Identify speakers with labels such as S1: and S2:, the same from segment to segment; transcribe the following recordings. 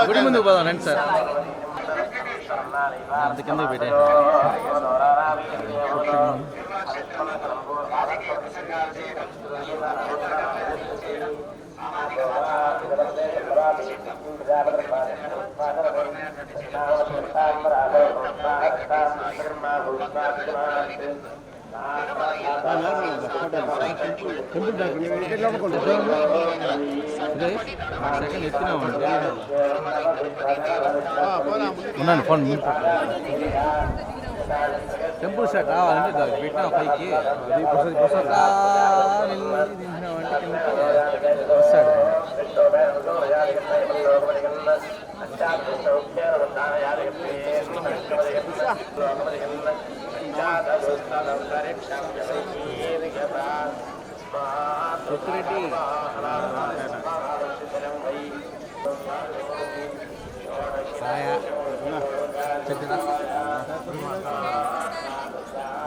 S1: గుడి ముందుకు పోదాం రండి సార్. అంత కిందకు పెట్టండి. సెకండ్ ఎత్తినా ఉన్నాను ఫోన్. టెంపుల్ షాట్ రావాలంటే పెట్టినా పైకి దించినామంటే కిందకి వస్తాడు.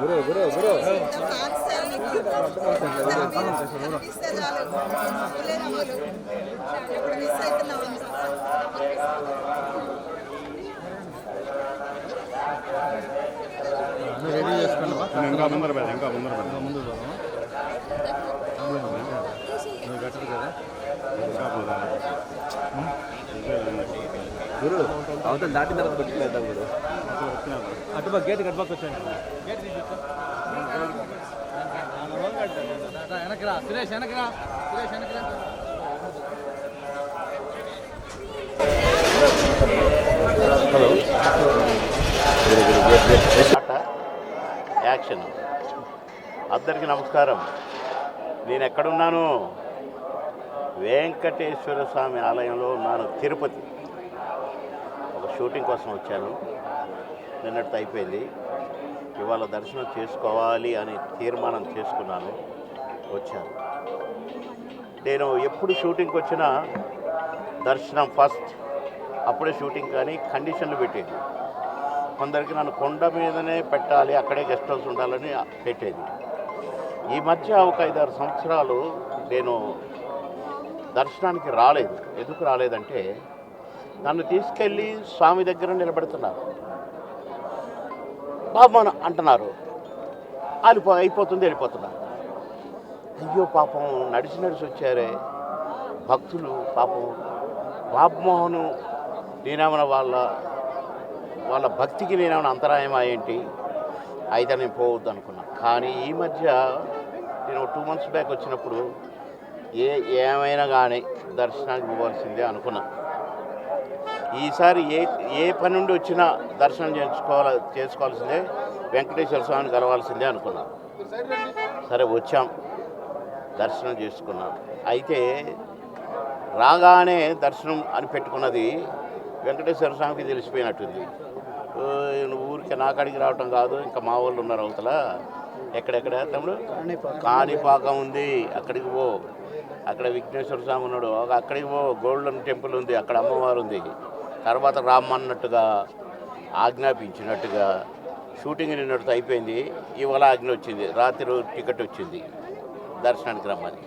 S1: గురు గురు గురు రెడీ చేసుకున్నావా? ఇంకా ముందర పెద్ద ఇంకా ముందర పెద్ద ముందు గట్టదు కదా గురు. అవతల దాటిన తర్వాత కొట్టుకునేద్దాం గురు. అటుపక్క గేట్ కట్టుపక్క వచ్చాను. వెనకరా సురేష్, వెనకరా సురేష్, వెనకరా. Hello
S2: action. అందరికీ నమస్కారం. నేను ఎక్కడున్నాను? వెంకటేశ్వర స్వామి ఆలయంలో ఉన్నాను, తిరుపతి. ఒక షూటింగ్ కోసం వచ్చాను. నిన్నటితో అయిపోయింది. ఇవాళ దర్శనం చేసుకోవాలి అని తీర్మానం చేసుకున్నాను, వచ్చాను. నేను ఎప్పుడు షూటింగ్కి వచ్చినా దర్శనం ఫస్ట్, అప్పుడే షూటింగ్ కానీ కండిషన్లు పెట్టేది. కొందరికి నన్ను కొండ మీదనే పెట్టాలి, అక్కడే గెస్ట్ హౌస్ ఉండాలని పెట్టేది. ఈ మధ్య ఒక 5-6 సంవత్సరాలు నేను దర్శనానికి రాలేదు. ఎందుకు రాలేదంటే నన్ను తీసుకెళ్ళి స్వామి దగ్గర నిలబెడుతున్నారు, బాబు అంటున్నారు, అయిపోతుంది, వెళ్ళిపోతున్నారు. అయ్యో పాపం, నడిచి వచ్చారే భక్తులు. పాపం బాబుమోహను నేనేమన్నా వాళ్ళ భక్తికి నేనేమన్నా అంతరాయమా ఏంటి? అయితే నేను పోవద్దు అనుకున్నా. కానీ ఈ మధ్య నేను 2 months బ్యాక్ వచ్చినప్పుడు ఏమైనా కానీ దర్శనానికి పోవాల్సిందే అనుకున్నా. ఈసారి ఏ పని నుండి వచ్చినా దర్శనం చేసుకోవాల్సిందే, వెంకటేశ్వర స్వామిని కలవాల్సిందే అనుకున్నా. సరే వచ్చాం, దర్శనం చేసుకున్నాం. అయితే రాగానే దర్శనం అని పెట్టుకున్నది వెంకటేశ్వర స్వామికి తెలిసిపోయినట్టుంది. ఊరికి నాకాడికి రావటం కాదు, ఇంకా మా వాళ్ళు ఉన్నారు అవతల. ఎక్కడెక్కడ తమ్ముడు? కాణిపాకం ఉంది, అక్కడికి పో. అక్కడ విఘ్నేశ్వర స్వామి ఉన్నాడు, అక్కడికి పో. గోల్డెన్ టెంపుల్ ఉంది, అక్కడ అమ్మవారు ఉంది. తర్వాత రామ్మన్నట్టుగా ఆజ్ఞాపించినట్టుగా షూటింగ్ నిన్నటితో అయిపోయింది. ఇవాళ ఆజ్ఞ వచ్చింది, రాత్రి టికెట్ వచ్చింది దర్శనానికి రమ్మని.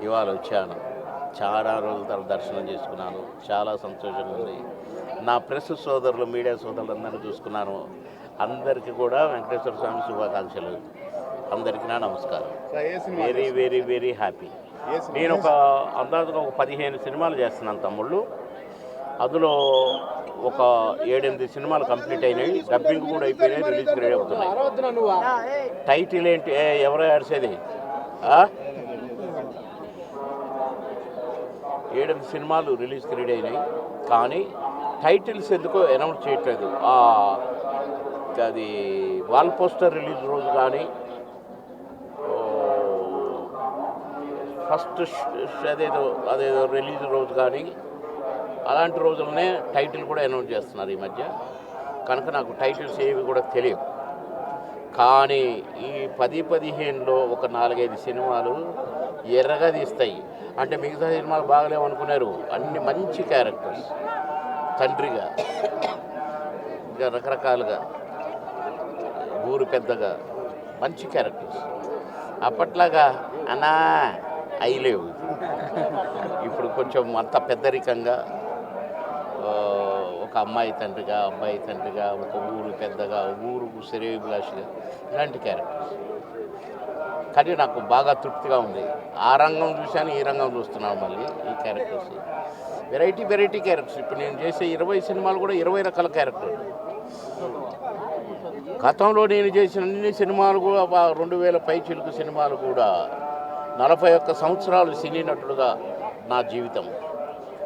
S2: ఇవాళ వచ్చాను. చాలా రోజుల తర్వాత దర్శనం చేసుకున్నాను. చాలా సంతోషంగా ఉంది. నా ప్రెస్ సోదరులు, మీడియా సోదరులు అందరినీ చూసుకున్నాను. అందరికీ కూడా వెంకటేశ్వర స్వామి శుభాకాంక్షలు. అందరికీ నా నమస్కారం. Very very very happy. నేను అందాజుగా ఒక 15 సినిమాలు చేస్తున్నాను తమ్ముళ్ళు. అందులో ఒక 7-8 సినిమాలు కంప్లీట్ అయినాయి, డబ్బింగ్ కూడా అయిపోయినాయి, రిలీజ్కి రెడీ అవుతున్నాయి. టైటిల్ ఏంటి? ఎవరో ఏడ్చేది? 7-8 సినిమాలు రిలీజ్కి రెడీ అయినాయి, కానీ టైటిల్స్ ఎందుకో అనౌన్స్ చేయట్లేదు. అది వాల్ పోస్టర్ రిలీజ్ రోజు కానీ, ఫస్ట్ అదేదో రిలీజ్ రోజు కానీ, అలాంటి రోజులనే టైటిల్ కూడా అనౌన్స్ చేస్తున్నారు ఈ మధ్య. కనుక నాకు టైటిల్స్ ఏవి కూడా తెలియవు. కానీ ఈ 10-15లో ఒక 4-5 సినిమాలు ఎర్రగా తీస్తాయి. అంటే మిగతా సినిమాలు బాగలేవు అనుకున్నారు. అన్ని మంచి క్యారెక్టర్స్, తండ్రిగా, ఇంకా రకరకాలుగా, ఊరు పెద్దగా, మంచి క్యారెక్టర్స్. అప్పట్లాగా అన్నా అయ్యలేవు. ఇప్పుడు కొంచెం అంత పెద్దరికంగా ఒక అమ్మాయి తండ్రిగా, అబ్బాయి తండ్రిగా, ఒక ఊరు పెద్దగా, ఊరుకు శ్రేయోభిలాషిగా, ఇలాంటి క్యారెక్టర్స్. కానీ నాకు బాగా తృప్తిగా ఉంది. ఆ రంగం చూశాను, ఈ రంగం చూస్తున్నాను. మళ్ళీ ఈ క్యారెక్టర్స్ వెరైటీ క్యారెక్టర్స్. ఇప్పుడు నేను చేసే 20 సినిమాలు కూడా 20 రకాల క్యారెక్టర్లు. గతంలో నేను చేసిన అన్ని సినిమాలు కూడా 2000 పైచిలుకు సినిమాలు కూడా 41 సంవత్సరాలు సినీ నటుడుగా నా జీవితం.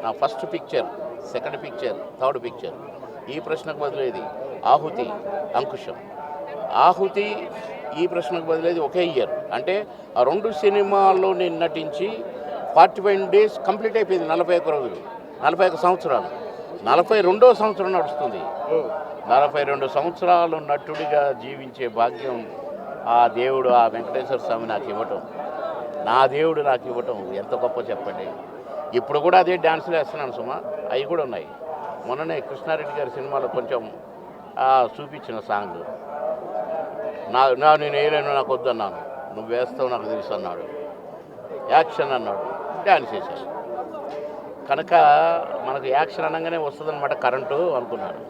S2: నా first picture, second picture, third picture. ఈ ప్రశ్నకు బదులేది ఆహుతి, అంకుశం. ఆహుతి ఈ ప్రశ్నకు బదులేది ఒకే ఇయర్. అంటే ఆ 2 సినిమాల్లో నేను నటించి 41 డేస్ కంప్లీట్ అయిపోయింది. 41 రోజులు, 41 సంవత్సరాలు. 42వ సంవత్సరం నడుస్తుంది. 42 సంవత్సరాలు నటుడిగా జీవించే భాగ్యం ఆ దేవుడు, ఆ వెంకటేశ్వర స్వామి నాకు ఇవ్వటం, నా దేవుడు నాకు ఇవ్వటం ఎంత గొప్ప చెప్పండి. ఇప్పుడు కూడా అదే డ్యాన్సులు వేస్తున్నాను సుమా, అవి కూడా ఉన్నాయి. మొన్ననే కృష్ణారెడ్డి గారి సినిమాలో కొంచెం చూపించిన సాంగ్ నేను వేయలేను, నాకు వద్దు అన్నాను. నువ్వు వేస్తావు నాకు తెలుసు అన్నాడు. యాక్షన్ అన్నాడు, డ్యాన్స్ చేశాను. కనుక మనకు యాక్షన్ అనగానే వస్తుందన్నమాట కరెంటు అనుకున్నాను.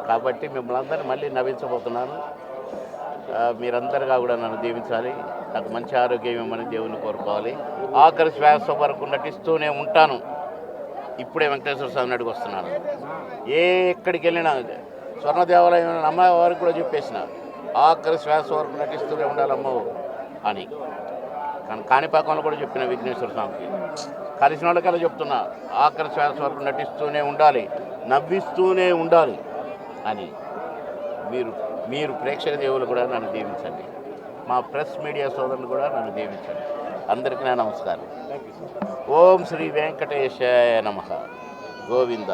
S2: కాబట్టి మిమ్మల్ని అందరినీ మళ్ళీ నవ్వించబోతున్నాను. మీరందరిగా కూడా నన్ను దీవించాలి. నాకు మంచి ఆరోగ్యం ఇవ్వమని దేవుని కోరుకోవాలి. ఆఖరి శ్వాస వరకు నటిస్తూనే ఉంటాను. ఇప్పుడే వెంకటేశ్వర స్వామిని అడిగి వస్తున్నాను. ఎక్కడికి వెళ్ళినా స్వర్ణ దేవాలయం అమ్మవారికి కూడా చెప్పేసిన ఆఖరి శ్వాస వరకు నటిస్తూనే ఉండాలమ్మో అని. కానీ కాణిపాకంలో కూడా చెప్పిన విఘ్నేశ్వర స్వామికి కలిసిన వాళ్ళకల్లా చెప్తున్నా, ఆఖరి శ్వాస వరకు నటిస్తూనే ఉండాలి, నవ్విస్తూనే ఉండాలి అని. మీరు ప్రేక్షక దేవులు కూడా నన్ను దీవించండి. మా ప్రెస్ మీడియా సోదరులు కూడా నన్ను దీవించండి. అందరికీ నా నమస్కారం. ఓం శ్రీ వెంకటేశాయ నమః. గోవింద.